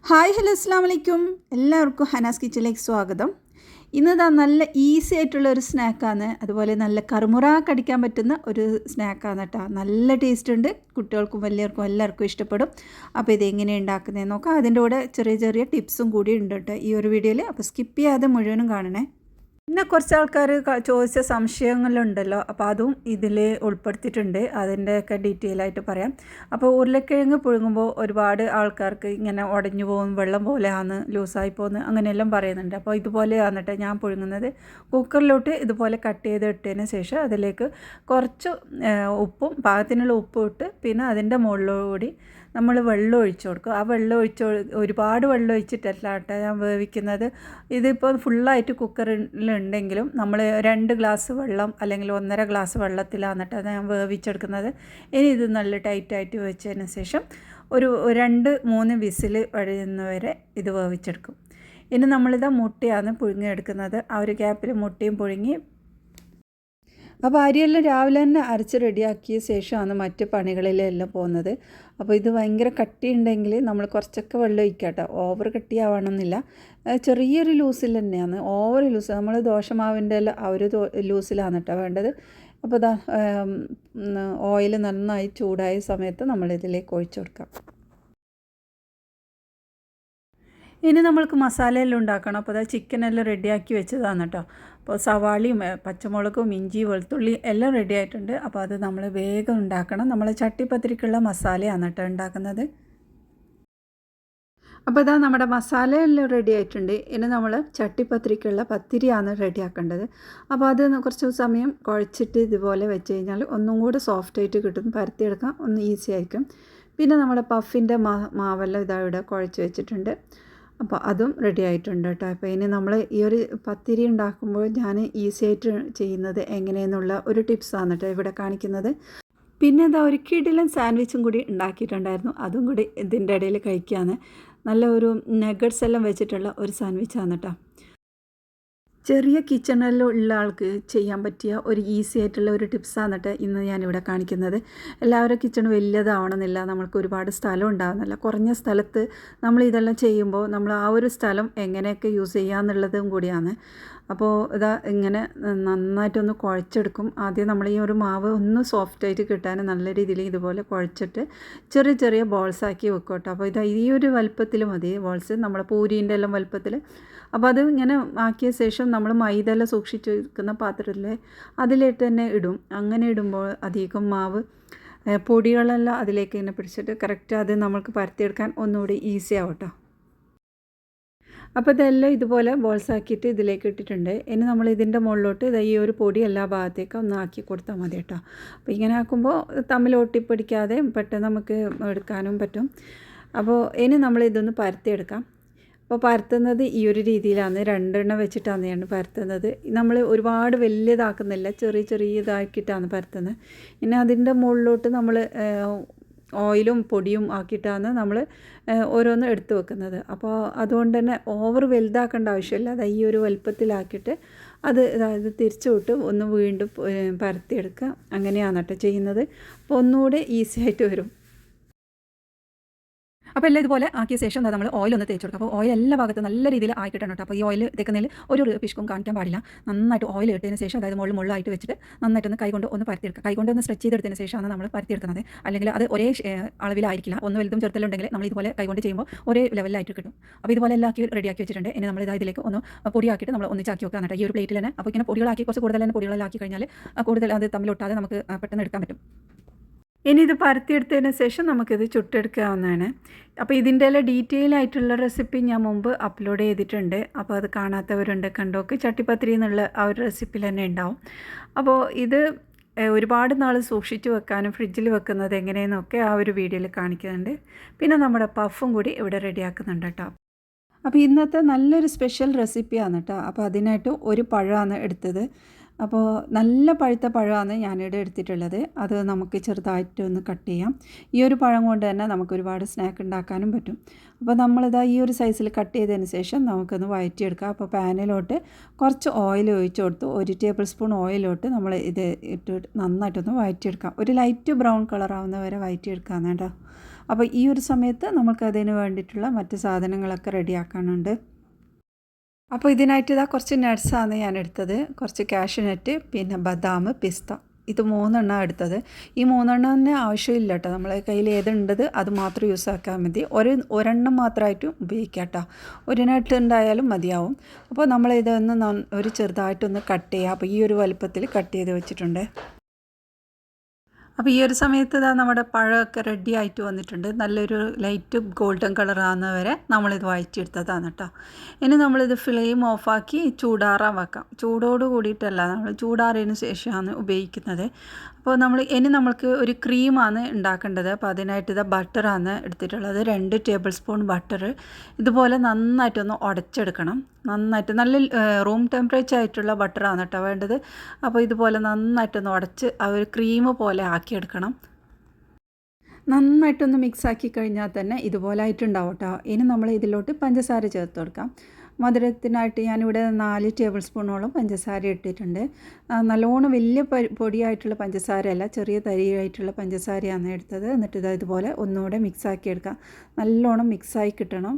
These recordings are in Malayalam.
ഹായ് ഹലോ അസ്സാം വലൈക്കും. എല്ലാവർക്കും ഹനാസ് കിച്ചണിലേക്ക് സ്വാഗതം. ഇന്നിതാ നല്ല ഈസി ആയിട്ടുള്ള ഒരു സ്നാക്കാണ്. അതുപോലെ നല്ല കറുമുറ കടിക്കാൻ പറ്റുന്ന ഒരു സ്നാക്കാണ് കേട്ടോ. നല്ല ടേസ്റ്റ് ഉണ്ട്, കുട്ടികൾക്കും വലിയവർക്കും എല്ലാവർക്കും ഇഷ്ടപ്പെടും. അപ്പോൾ ഇതെങ്ങനെ ഉണ്ടാക്കുന്നതെന്ന് നോക്കാം. അതിൻ്റെ കൂടെ ചെറിയ ചെറിയ ടിപ്സും കൂടി ഉണ്ട് കേട്ടോ ഈ ഒരു വീഡിയോയിൽ. അപ്പോൾ സ്കിപ്പ് ചെയ്യാതെ മുഴുവനും കാണണേ. പിന്നെ കുറച്ച് ആൾക്കാർ ചോദിച്ച സംശയങ്ങളുണ്ടല്ലോ, അപ്പോൾ അതും ഇതിൽ ഉൾപ്പെടുത്തിയിട്ടുണ്ട്. അതിൻ്റെയൊക്കെ ഡീറ്റെയിൽ ആയിട്ട് പറയാം. അപ്പോൾ ഉരുളക്കിഴങ്ങ് പുഴുങ്ങുമ്പോൾ ഒരുപാട് ആൾക്കാർക്ക് ഇങ്ങനെ ഉടഞ്ഞു പോകും, വെള്ളം പോലെയാണ്, ലൂസായി പോകുന്നു, അങ്ങനെയെല്ലാം പറയുന്നുണ്ട്. അപ്പോൾ ഇതുപോലെയാണ് കേട്ടോ ഞാൻ പുഴുങ്ങുന്നത്. കുക്കറിലോട്ട് ഇതുപോലെ കട്ട് ചെയ്തിട്ടതിന് ശേഷം അതിലേക്ക് കുറച്ച് ഉപ്പും പാകത്തിനുള്ള ഉപ്പും ഇട്ട് പിന്നെ അതിൻ്റെ മുകളിലൂടി നമ്മൾ വെള്ളം ഒഴിച്ചു കൊടുക്കും. ആ വെള്ളം ഒരുപാട് വെള്ളം ഒഴിച്ചിട്ടല്ല കേട്ടോ ഞാൻ വേവിക്കുന്നത്. ഇതിപ്പോൾ ഫുള്ളായിട്ട് കുക്കറിലുണ്ടെങ്കിലും നമ്മൾ 2 ഗ്ലാസ് വെള്ളം അല്ലെങ്കിൽ 1.5 ഗ്ലാസ് വെള്ളത്തിലാണ് കേട്ടോ ഞാൻ വേവിച്ചെടുക്കുന്നത്. ഇനി ഇത് നല്ല ടൈറ്റായിട്ട് വെച്ചതിന് ശേഷം ഒരു 2-3 വിസിൽ വഴിയുന്നവരെ ഇത് വേവിച്ചെടുക്കും. ഇനി നമ്മളിതാ മുട്ടയാണ് പുഴുങ്ങിയെടുക്കുന്നത്. ആ ഒരു ഗ്യാപ്പിൽ മുട്ടയും പുഴുങ്ങി. അപ്പോൾ അരിയെല്ലാം രാവിലെ തന്നെ അരച്ച് റെഡിയാക്കിയ ശേഷമാണ് മറ്റ് പണികളിലെല്ലാം പോകുന്നത്. അപ്പോൾ ഇത് ഭയങ്കര കട്ടിയുണ്ടെങ്കിൽ നമ്മൾ കുറച്ചൊക്കെ വെള്ളം ഒഴിക്കുക കേട്ടോ. ഓവർ കട്ടിയാവണമെന്നില്ല, ചെറിയൊരു ലൂസിൽ തന്നെയാണ്. ഓവർ ലൂസ് നമ്മൾ ദോശമാവിൻ്റെ എല്ലാം ആ ഒരു ലൂസിലാണ് കേട്ടോ വേണ്ടത്. അപ്പോൾ ഇതാ ഓയിൽ നന്നായി ചൂടായ സമയത്ത് നമ്മളിതിലേക്ക് ഒഴിച്ചു കൊടുക്കാം. ഇനി നമ്മൾക്ക് മസാലയെല്ലാം ഉണ്ടാക്കണം. അപ്പോൾ അതായത് ചിക്കനെല്ലാം റെഡിയാക്കി വെച്ചതാണ് കേട്ടോ. അപ്പോൾ സവാളയും പച്ചമുളകും ഇഞ്ചി വെളുത്തുള്ളി എല്ലാം റെഡി ആയിട്ടുണ്ട്. അപ്പോൾ അത് നമ്മൾ വേഗം ഉണ്ടാക്കണം. നമ്മൾ ചട്ടിപ്പത്തിരിക്കുള്ള മസാലയാണ് കേട്ടോ ഉണ്ടാക്കുന്നത്. അപ്പോൾ ഇതാ നമ്മുടെ മസാല എല്ലാം റെഡി ആയിട്ടുണ്ട്. ഇനി നമ്മൾ ചട്ടിപ്പത്തിരിക്കുള്ള പത്തിരിയാണ് റെഡിയാക്കേണ്ടത്. അപ്പോൾ അത് കുറച്ച് സമയം കുഴച്ചിട്ട് ഇതുപോലെ വെച്ച് കഴിഞ്ഞാൽ ഒന്നും കൂടി സോഫ്റ്റായിട്ട് കിട്ടും, പരത്തിയെടുക്കാം, ഒന്ന് ഈസി ആയിരിക്കും. പിന്നെ നമ്മുടെ പഫിൻ്റെ മാവെല്ലാം ഇതാ ഇവിടെ കുഴച്ച് വെച്ചിട്ടുണ്ട്. അപ്പോൾ അതും റെഡി ആയിട്ടുണ്ട് കേട്ടോ. അപ്പോൾ ഇനി നമ്മൾ ഈ ഒരു പത്തിരി ഉണ്ടാക്കുമ്പോൾ ഞാൻ ഈസി ആയിട്ട് ചെയ്യുന്നത് എങ്ങനെയെന്നുള്ള ഒരു ടിപ്സാണ് കേട്ടോ ഇവിടെ കാണിക്കുന്നത്. പിന്നെ എന്താ ഒരു കിടിലൻ സാൻഡ്വിച്ചും കൂടി ഉണ്ടാക്കിയിട്ടുണ്ടായിരുന്നു. അതും കൂടി ഇതിൻ്റെ ഇടയിൽ കഴിക്കുകയാണ്. നല്ല ഒരു നഗറ്റ്സ് എല്ലാം വെച്ചിട്ടുള്ള ഒരു സാൻഡ്വിച്ചാണ് കേട്ടോ. ചെറിയ കിച്ചണിൽ ഉള്ള ആൾക്ക് ചെയ്യാൻ പറ്റിയ ഒരു ഈസി ആയിട്ടുള്ള ഒരു ടിപ്സാണ് കേട്ടോ ഇന്ന് ഞാനിവിടെ കാണിക്കുന്നത്. എല്ലാവരും കിച്ചൺ വലിയതാവണമെന്നില്ല, നമ്മൾക്ക് ഒരുപാട് സ്ഥലം ഉണ്ടാകുന്നില്ല. കുറഞ്ഞ സ്ഥലത്ത് നമ്മൾ ഇതെല്ലാം ചെയ്യുമ്പോൾ നമ്മൾ ആ ഒരു സ്ഥലം എങ്ങനെയൊക്കെ യൂസ് ചെയ്യാമെന്നുള്ളതും കൂടിയാണ്. അപ്പോൾ ഇതാ ഇങ്ങനെ നന്നായിട്ടൊന്ന് കുഴച്ചെടുക്കും. ആദ്യം നമ്മൾ ഈ ഒരു മാവ് ഒന്ന് സോഫ്റ്റായിട്ട് കിട്ടാൻ നല്ല രീതിയിൽ ഇതുപോലെ കുഴച്ചിട്ട് ചെറിയ ചെറിയ ബോൾസാക്കി വെക്കും കേട്ടോ. അപ്പോൾ ഇതാ ഈ ഒരു വലുപ്പത്തിൽ മതി ബോൾസ്, നമ്മൾ പൂരീൻ്റെ എല്ലാം വലുപ്പത്തിൽ. അപ്പോൾ അത് ഇങ്ങനെ ആക്കിയ ശേഷം നമ്മൾ മൈദെല്ലാം സൂക്ഷിച്ച് വെക്കുന്ന പാത്രത്തിൽ അതിലിട്ട് തന്നെ ഇടും. അങ്ങനെ ഇടുമ്പോൾ അധികം മാവ് പൊടികളെല്ലാം അതിലേക്ക് ഇങ്ങനെ പിടിച്ചിട്ട് കറക്റ്റ് അത് നമ്മൾക്ക് പരത്തിയെടുക്കാൻ ഒന്നുകൂടി ഈസി ആവും കേട്ടോ. അപ്പോൾ ഇതെല്ലാം ഇതുപോലെ ബോൾസാക്കിയിട്ട് ഇതിലേക്ക് ഇട്ടിട്ടുണ്ട്. ഇനി നമ്മൾ ഇതിൻ്റെ മുകളിലോട്ട് ഈ ഒരു പൊടി എല്ലാ ഭാഗത്തേക്കും ഒന്ന് ആക്കി കൊടുത്താൽ മതി കേട്ടോ. അപ്പോൾ ഇങ്ങനെ ആക്കുമ്പോൾ തമ്മിൽ ഒട്ടിപ്പിടിക്കാതെ പെട്ടെന്ന് നമുക്ക് എടുക്കാനും പറ്റും. അപ്പോൾ ഇനി നമ്മൾ ഇതൊന്ന് പരത്തിയെടുക്കാം. അപ്പോൾ പരത്തുന്നത് ഈ ഒരു രീതിയിലാണ്, 2 എണ്ണം വെച്ചിട്ടാണ് ഞാൻ പരത്തുന്നത്. നമ്മൾ ഒരുപാട് വലിയതാക്കുന്നില്ല, ചെറിയ ചെറിയതാക്കിയിട്ടാണ് പരത്തുന്നത്. ഇനി അതിൻ്റെ മുകളിലോട്ട് നമ്മൾ ഓയിലും പൊടിയും ആക്കിയിട്ടാണ് നമ്മൾ ഓരോന്ന് എടുത്ത് വെക്കുന്നത്. അപ്പോൾ അതുകൊണ്ട് തന്നെ ഓവർ വലുതാക്കേണ്ട ആവശ്യമില്ല. അത് ഈ ഒരു വലുപ്പത്തിലാക്കിയിട്ട് അത് അതായത് തിരിച്ചു വിട്ട് ഒന്ന് വീണ്ടും പരത്തിയെടുക്കുക. അങ്ങനെയാണ് കേട്ടോ ചെയ്യുന്നത്. അപ്പോൾ ഒന്നുകൂടെ ഈസി ആയിട്ട് വരും. അപ്പോൾ എല്ലാം ഇതുപോലെ ആക്കിയ ശേഷം നമ്മൾ ഓയിൽ ഒന്ന് തേച്ച് കൊടുക്കുക. അപ്പോൾ ഓയിൽ എല്ലാ ഭാഗത്തും നല്ല രീതിയിൽ ആക്കിയിട്ടാണ് കേട്ടോ. അപ്പോൾ ഈ ഓയിൽ തേക്കുന്നതിൽ ഒരു പിശുക്കും കാണിക്കാൻ പാടില്ല. നന്നായിട്ട് ഓയിൽ ഇട്ടതിന് ശേഷം അതായത് മുകളിലായിട്ട് വെച്ചിട്ട് നന്നായിട്ടൊന്ന് കൈകൊണ്ട് ഒന്ന് പരത്തിയെടുക്കുക. കൈകൊണ്ട് ഒന്ന് സ്ട്രെച്ച് ചെയ്തെടുത്തതിന് ശേഷമാണ് നമ്മൾ പരത്തിയെടുക്കുന്നത്. അല്ലെങ്കിൽ അത് ഒരേ അളവിലായിരിക്കില്ല. ഒന്ന് വലുതും ചെറുതലുണ്ടെങ്കിൽ നമ്മൾ ഇതുപോലെ കൈകൊണ്ട് ചെയ്യുമ്പോൾ ഒരേ ലെവലിലായിട്ട് കിട്ടും. അപ്പോൾ ഇതുപോലെ എല്ലാം ആക്കി റെഡിയാക്കി വെച്ചിട്ടുണ്ട്. ഇനി നമ്മൾ ഇതിലേക്ക് ഒന്ന് പൊടിയാക്കിയിട്ട് നമ്മൾ ഒന്നിച്ചാക്കി വെക്കുക എന്നിട്ട് ഈ ഒരു പ്ലേറ്റിൽ തന്നെ. അപ്പോൾ ഇങ്ങനെ പൊടികളാക്കി കുറച്ച് കൂടുതൽ തന്നെ പൊടികളാക്കി കഴിഞ്ഞാൽ കൂടുതൽ അത് തമ്മിലൊട്ടാതെ നമുക്ക് പെട്ടെന്ന് എടുക്കാൻ പറ്റും. ഇനി ഇത് പരത്തിയെടുത്തതിന് ശേഷം നമുക്കിത് ചുട്ടെടുക്കാവുന്നതാണ്. അപ്പോൾ ഇതിൻ്റെ എല്ലാം ഡീറ്റെയിൽ ആയിട്ടുള്ള റെസിപ്പി ഞാൻ മുമ്പ് അപ്ലോഡ് ചെയ്തിട്ടുണ്ട്. അപ്പോൾ അത് കാണാത്തവരുണ്ട്, കണ്ടോക്ക്. ചട്ടിപ്പത്തിരി എന്നുള്ള ആ ഒരു റെസിപ്പിയിൽ തന്നെ ഉണ്ടാവും. അപ്പോൾ ഇത് ഒരുപാട് നാൾ സൂക്ഷിച്ച് വെക്കാനും ഫ്രിഡ്ജിൽ വെക്കുന്നത് എങ്ങനെയെന്നൊക്കെ ആ ഒരു വീഡിയോയിൽ കാണിക്കുന്നുണ്ട്. പിന്നെ നമ്മുടെ പഫും കൂടി ഇവിടെ റെഡിയാക്കുന്നുണ്ട് കേട്ടോ. അപ്പോൾ ഇന്നത്തെ നല്ലൊരു സ്പെഷ്യൽ റെസിപ്പിയാണ് കേട്ടോ. അപ്പോൾ അതിനായിട്ട് ഒരു പഴമാണ് എടുത്തത്. അപ്പോൾ നല്ല പഴുത്ത പഴമാണ് ഞാനിവിടെ എടുത്തിട്ടുള്ളത്. അത് നമുക്ക് ചെറുതായിട്ട് ഒന്ന് കട്ട് ചെയ്യാം. ഈ ഒരു പഴം കൊണ്ട് തന്നെ നമുക്ക് ഒരുപാട് സ്നാക്ക് ഉണ്ടാക്കാനും പറ്റും. അപ്പോൾ നമ്മളിതാ ഈ ഒരു സൈസിൽ കട്ട് ചെയ്തതിന് ശേഷം നമുക്കൊന്ന് വഴറ്റിയെടുക്കാം. അപ്പോൾ പാനിലോട്ട് കുറച്ച് ഓയിൽ ഒഴിച്ച് കൊടുത്ത് 1 ടേബിൾ സ്പൂൺ ഓയിലോട്ട് നമ്മൾ ഇത് ഇട്ട് നന്നായിട്ടൊന്ന് വഴറ്റിയെടുക്കാം. ഒരു ലൈറ്റ് ബ്രൗൺ കളർ ആവുന്ന വരെ വഴറ്റിയെടുക്കാമെന്ന് കേട്ടോ. അപ്പോൾ ഈ ഒരു സമയത്ത് നമുക്കതിന് വേണ്ടിയിട്ടുള്ള മറ്റ് സാധനങ്ങളൊക്കെ റെഡിയാക്കാനുണ്ട്. അപ്പോൾ ഇതിനായിട്ട് ഇതാ കുറച്ച് നട്ട്സാണ് ഞാൻ എടുത്തത്. കുറച്ച് കാഷ്യൂനട്ട്, പിന്നെ ബദാം, പിസ്ത, ഇത് 3 എടുത്തത്. ഈ 3 തന്നെ ആവശ്യമില്ല കേട്ടോ. നമ്മളെ കയ്യിൽ ഏതുണ്ടത് അത് മാത്രം യൂസ് ആക്കാൻ മതി. ഒരെണ്ണം മാത്രമായിട്ടും ഉപയോഗിക്കാം കേട്ടോ. ഒരു നട്ട് ഉണ്ടായാലും മതിയാവും. അപ്പോൾ നമ്മളിതൊന്ന് ഒരു ചെറുതായിട്ടൊന്ന് കട്ട് ചെയ്യുക. അപ്പോൾ ഈ ഒരു വലുപ്പത്തിൽ കട്ട് ചെയ്ത് വെച്ചിട്ടുണ്ട്. അപ്പോൾ ഈ ഒരു സമയത്ത് ഇതാ നമ്മുടെ പഴമൊക്കെ റെഡി ആയിട്ട് വന്നിട്ടുണ്ട്. നല്ലൊരു ലൈറ്റ് ഗോൾഡൻ കളറാകുന്ന വരെ നമ്മളിത് വഴറ്റിയെടുത്തതാണ് കേട്ടോ. ഇനി നമ്മളിത് ഫ്ലെയിം ഓഫാക്കി ചൂടാറാൻ വെക്കാം. ചൂടോട് കൂടിയിട്ടല്ല, നമ്മൾ ചൂടാറിയതിന് ശേഷമാണ് ഉപയോഗിക്കുന്നത്. അപ്പോൾ നമ്മൾക്ക് ഒരു ക്രീമാണ് ഉണ്ടാക്കേണ്ടത്. അപ്പോൾ അതിനായിട്ട് ഇത് ബട്ടറാണ് എടുത്തിട്ടുള്ളത്. 2 ടേബിൾ സ്പൂൺ ബട്ടർ ഇതുപോലെ നന്നായിട്ടൊന്ന് ഉടച്ചെടുക്കണം. നന്നായിട്ട് നല്ല റൂം ടെമ്പറേച്ചർ ആയിട്ടുള്ള ബട്ടറാണ് കേട്ടോ വേണ്ടത്. അപ്പോൾ ഇതുപോലെ നന്നായിട്ടൊന്ന് ഉടച്ച് ആ ഒരു ക്രീം പോലെ ആക്കിയെടുക്കണം. നന്നായിട്ടൊന്ന് മിക്സാക്കി കഴിഞ്ഞാൽ തന്നെ ഇതുപോലെ ആയിട്ടുണ്ടാവും കേട്ടോ. ഇനി നമ്മൾ ഇതിലോട്ട് പഞ്ചസാര ചേർത്ത് കൊടുക്കാം. മധുരത്തിനായിട്ട് ഞാനിവിടെ 4 ടേബിൾ സ്പൂണോളം പഞ്ചസാര ഇട്ടിട്ടുണ്ട്. നല്ലോണം വലിയ പൊടിയായിട്ടുള്ള പഞ്ചസാരയല്ല, ചെറിയ തരിയായിട്ടുള്ള പഞ്ചസാരയാണ് എടുത്തത്. എന്നിട്ട് ഇതുപോലെ ഒന്നുകൂടെ മിക്സാക്കി എടുക്കാം. നല്ലോണം മിക്സായി കിട്ടണം.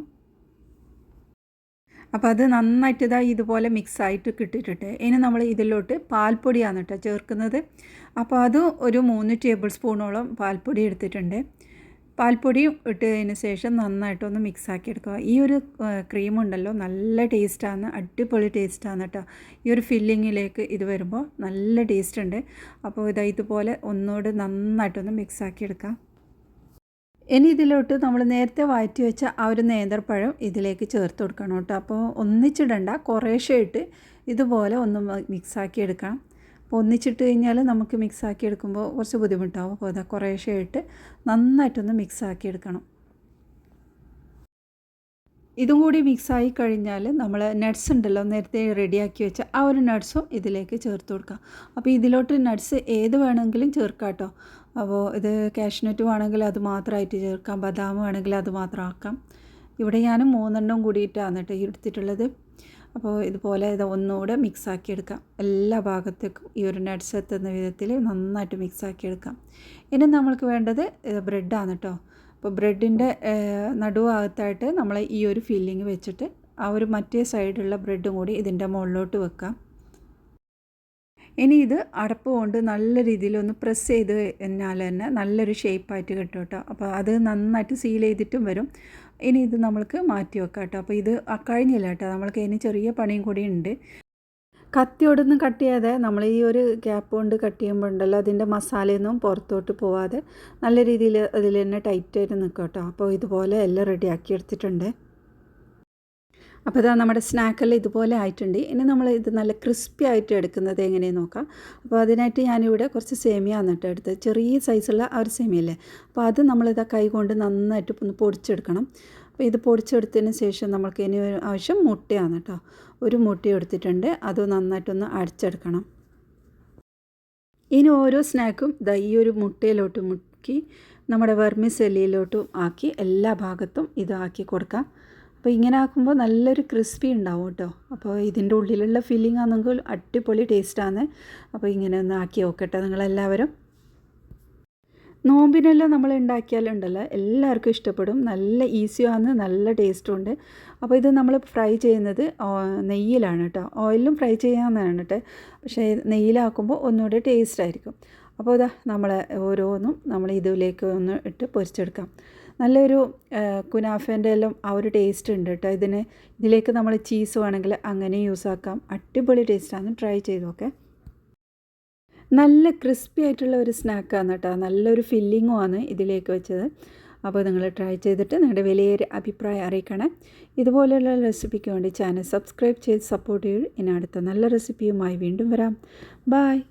അപ്പോൾ അത് നന്നായിട്ട് ഇതുപോലെ മിക്സായിട്ട് കിട്ടിയിട്ടുണ്ട്. ഇനി നമ്മൾ ഇതിലോട്ട് പാൽപ്പൊടിയാണ് കേട്ടോ ചേർക്കുന്നത്. അപ്പോൾ അത് ഒരു 3 ടേബിൾ സ്പൂണോളം പാൽപ്പൊടി എടുത്തിട്ടുണ്ട്. പാൽപ്പൊടിയും ഇട്ടതിന് ശേഷം നന്നായിട്ടൊന്ന് മിക്സാക്കി എടുക്കുക. ഈ ഒരു ക്രീം ഉണ്ടല്ലോ നല്ല ടേസ്റ്റാണ്, അടിപൊളി ടേസ്റ്റാണ് കേട്ടോ. ഈ ഒരു ഫില്ലിങ്ങിലേക്ക് ഇത് വരുമ്പോൾ നല്ല ടേസ്റ്റ് ഉണ്ട്. അപ്പോൾ ഇതുപോലെ ഒന്നുകൂടെ നന്നായിട്ടൊന്ന് മിക്സാക്കി എടുക്കാം. ഇനി ഇതിലോട്ട് നമ്മൾ നേരത്തെ വഴറ്റി വെച്ച ആ ഒരു നേന്ത്രപ്പഴം ഇതിലേക്ക് ചേർത്ത് കൊടുക്കണം കേട്ടോ. അപ്പോൾ ഒന്നിച്ചിടണ്ട, കുറേശ്ശെ ഇട്ട് ഇതുപോലെ ഒന്ന് മിക്സാക്കി എടുക്കണം. അപ്പോൾ ഒന്നിച്ചിട്ട് കഴിഞ്ഞാൽ നമുക്ക് മിക്സാക്കി എടുക്കുമ്പോൾ കുറച്ച് ബുദ്ധിമുട്ടാവും. അപ്പോൾ ഇതാ കുറേശ്ശെ ഇട്ട് നന്നായിട്ടൊന്ന് മിക്സാക്കി എടുക്കണം. ഇതും കൂടി മിക്സായി കഴിഞ്ഞാൽ നമ്മൾ നട്ട്സ് ഉണ്ടല്ലോ നേരത്തെ റെഡിയാക്കി വെച്ച ആ ഒരു നട്ട്സും ഇതിലേക്ക് ചേർത്ത് കൊടുക്കാം. അപ്പോൾ ഇതിലോട്ട് നട്ട്സ് ഏത് വേണമെങ്കിലും ചേർക്കാം കേട്ടോ. അപ്പോൾ ഇത് കാഷ്നട്ട് വേണമെങ്കിൽ അത് മാത്രമായിട്ട് ചേർക്കാം, ബദാം വേണമെങ്കിൽ അത് മാത്രം ആക്കാം. ഇവിടെ ഞാൻ 3 കൂടിയിട്ടാണ് കേട്ടോ എടുത്തിട്ടുള്ളത്. അപ്പോൾ ഇതുപോലെ ഒന്നുകൂടെ മിക്സാക്കി എടുക്കാം. എല്ലാ ഭാഗത്തേക്കും ഈ ഒരു നട്ട്സ് എത്തുന്ന വിധത്തിൽ നന്നായിട്ട് മിക്സാക്കി എടുക്കാം. ഇനി നമ്മൾക്ക് വേണ്ടത് ബ്രെഡാണ് കേട്ടോ. അപ്പോൾ ബ്രെഡിൻ്റെ നടുഭാഗത്തായിട്ട് നമ്മൾ ഈ ഒരു ഫില്ലിങ് വെച്ചിട്ട് ആ ഒരു മറ്റേ സൈഡുള്ള ബ്രെഡും കൂടി ഇതിൻ്റെ മുകളിലോട്ട് വെക്കാം. ഇനി ഇത് അടപ്പ് കൊണ്ട് നല്ല രീതിയിലൊന്ന് പ്രസ് ചെയ്ത് കഴിഞ്ഞാൽ തന്നെ നല്ലൊരു ഷേപ്പായിട്ട് കിട്ടും കേട്ടോ. അപ്പോൾ അത് നന്നായിട്ട് സീൽ ചെയ്തിട്ടും വരും. ഇനി ഇത് നമ്മൾക്ക് മാറ്റി വെക്കാം കേട്ടോ. അപ്പോൾ ഇത് കഴിഞ്ഞില്ല കേട്ടോ, നമ്മൾക്ക് ഇനി ചെറിയ പണിയും കൂടി ഉണ്ട്. കത്തിയോടൊന്നും കട്ട് ചെയ്യാതെ നമ്മൾ ഈ ഒരു ഗ്യാപ്പ് കൊണ്ട് കട്ട് ചെയ്യുമ്പോൾ ഉണ്ടല്ലോ അതിൻ്റെ മസാലയൊന്നും പുറത്തോട്ട് പോവാതെ നല്ല രീതിയിൽ അതിൽ തന്നെ ടൈറ്റായിട്ട് നിൽക്കും കേട്ടോ. അപ്പോൾ ഇതുപോലെ എല്ലാം റെഡിയാക്കി എടുത്തിട്ടുണ്ട്. അപ്പോൾ ഇതാ നമ്മുടെ സ്നാക്കെല്ലാം ഇതുപോലെ ആയിട്ടുണ്ട്. ഇനി നമ്മൾ ഇത് നല്ല ക്രിസ്പി ആയിട്ട് എടുക്കുന്നത് എങ്ങനെയെന്ന് നോക്കാം. അപ്പോൾ അതിനായിട്ട് ഞാനിവിടെ കുറച്ച് സേമിയ എന്നിട്ട് എടുത്ത് ചെറിയ സൈസുള്ള ആ ഒരു സേമിയല്ലേ, അപ്പോൾ അത് നമ്മളിതാ കൈ കൊണ്ട് നന്നായിട്ട് ഒന്ന് പൊടിച്ചെടുക്കണം. അപ്പോൾ ഇത് പൊടിച്ചെടുത്തതിന് ശേഷം നമ്മൾക്ക് ഇനി ആവശ്യം മുട്ടയാണ് കേട്ടോ. ഒരു മുട്ട എടുത്തിട്ടുണ്ട്, അത് നന്നായിട്ടൊന്ന് അടിച്ചെടുക്കണം. ഇനി ഓരോ സ്നാക്കും ഈ ഒരു മുട്ടയിലോട്ട് മുക്കി നമ്മുടെ വെർമിസെല്ലിയിലോട്ടും ആക്കി എല്ലാ ഭാഗത്തും ഇതാക്കി കൊടുക്കാം. അപ്പോൾ ഇങ്ങനെ ആക്കുമ്പോൾ നല്ലൊരു ക്രിസ്പി ഉണ്ടാവും കേട്ടോ. അപ്പോൾ ഇതിൻ്റെ ഉള്ളിലുള്ള ഫില്ലിംഗ് ആണെങ്കിൽ അടിപൊളി ടേസ്റ്റാണ്. അപ്പോൾ ഇങ്ങനെ ഒന്ന് ആക്കി നോക്കട്ടെ നിങ്ങളെല്ലാവരും. നോമ്പിനെല്ലാം നമ്മൾ ഉണ്ടാക്കിയാലുണ്ടല്ലോ എല്ലാവർക്കും ഇഷ്ടപ്പെടും. നല്ല ഈസിയാണ്, നല്ല ടേസ്റ്റും ഉണ്ട്. അപ്പോൾ ഇത് നമ്മൾ ഫ്രൈ ചെയ്യുന്നത് നെയ്യിലാണ് കേട്ടോ. ഓയിലും ഫ്രൈ ചെയ്യാവുന്നതാണ് കേട്ടോ, പക്ഷേ നെയ്യിലാക്കുമ്പോൾ ഒന്നുകൂടെ ടേസ്റ്റ് ആയിരിക്കും. അപ്പോൾ ഇതാ നമ്മൾ ഓരോന്നും നമ്മൾ ഇതിലേക്ക് ഒന്ന് ഇട്ട് പൊരിച്ചെടുക്കാം. നല്ലൊരു കുനാഫേൻ്റെ എല്ലാം ആ ഒരു ടേസ്റ്റ് ഉണ്ട് കേട്ടോ. ഇതിലേക്ക് നമ്മൾ ചീസ് വേണമെങ്കിൽ അങ്ങനെ യൂസ് ആക്കാം. അടിപൊളി ടേസ്റ്റാണ്, ട്രൈ ചെയ്ത് നോക്കെ. നല്ല ക്രിസ്പി ആയിട്ടുള്ള ഒരു സ്നാക്കാണ് കേട്ടോ. നല്ലൊരു ഫില്ലിങ്ങുമാണ് ഇതിലേക്ക് വെച്ചത്. അപ്പോൾ നിങ്ങൾ ട്രൈ ചെയ്തിട്ട് നിങ്ങളുടെ വലിയൊരു അഭിപ്രായം അറിയിക്കണേ. ഇതുപോലെയുള്ള റെസിപ്പിക്ക് വേണ്ടി ചാനൽ സബ്സ്ക്രൈബ് ചെയ്ത് സപ്പോർട്ട് ചെയ്ത് ഇനി അടുത്ത നല്ല റെസിപ്പിയുമായി വീണ്ടും വരാം. ബായ്.